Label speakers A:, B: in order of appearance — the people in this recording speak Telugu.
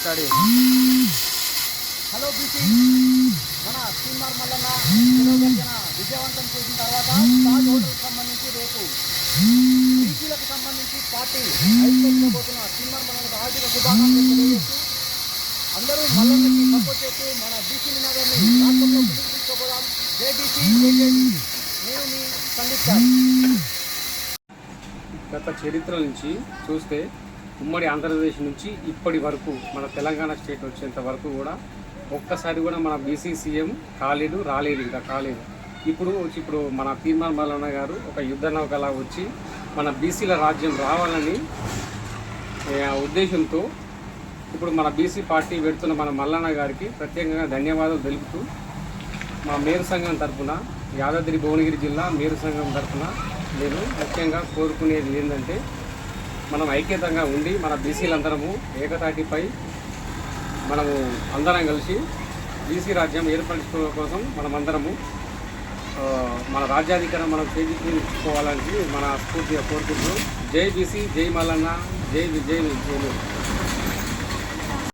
A: స్టడీ.
B: హలో బీసీ, మన శ్రీమార్ మల్లన్న నిరోధకన విజయవంతం చేసిన తర్వాత తాజ్ హోటల్కి సంబంధించి రేపు బీసీలకు సంబంధించి పార్టీ అయిపోతున్న శ్రీమార్ మల్లన్నకు ఆర్థిక శుభాకాంక్షలు తెలియజేస్తూ అందరూ మల్లన్నకి సపోర్ట్ చేస్తూ మన బీసీ నగర్ని రాష్ట్రంలో ముందుకు తీసుకుపోదాం. జై బీసీ, జై జై బీసీ. నేను మీ సందీప్ సార్.
A: గత చరిత్ర నుంచి చూస్తే ఉమ్మడి ఆంధ్రప్రదేశ్ నుంచి ఇప్పటి వరకు మన తెలంగాణ స్టేట్ వచ్చేంత వరకు కూడా ఒక్కసారి కూడా మన బీసీ సీఎం రాలేదు ఇంకా కాలేదు. ఇప్పుడు మన తీర్మాన్ మల్లన్న గారు ఒక యుద్ధ నౌకలా వచ్చి మన బీసీల రాజ్యం రావాలని ఉద్దేశంతో ఇప్పుడు మన బీసీ పార్టీ పెడుతున్న మన మల్లన్న గారికి ప్రత్యేకంగా ధన్యవాదాలు తెలుపుతూ మా మేరు సంఘం తరఫున, యాదాద్రి భువనగిరి జిల్లా మేరు సంఘం తరఫున నేను ముఖ్యంగా కోరుకునేది ఏంటంటే మనం ఐక్యతంగా ఉండి మన బీసీలందరము ఏకతాటిపై మనము అందరం కలిసి బీసీ రాజ్యం ఏర్పరచుకోవడం కోసం మనమందరము మన రాజ్యాధికారం మనం చేజిక్కించుకోవాలని మన స్ఫూర్తిగా కోరుకుంటూ జై బీసీ, జై మల్లన్న, జై విజయ్.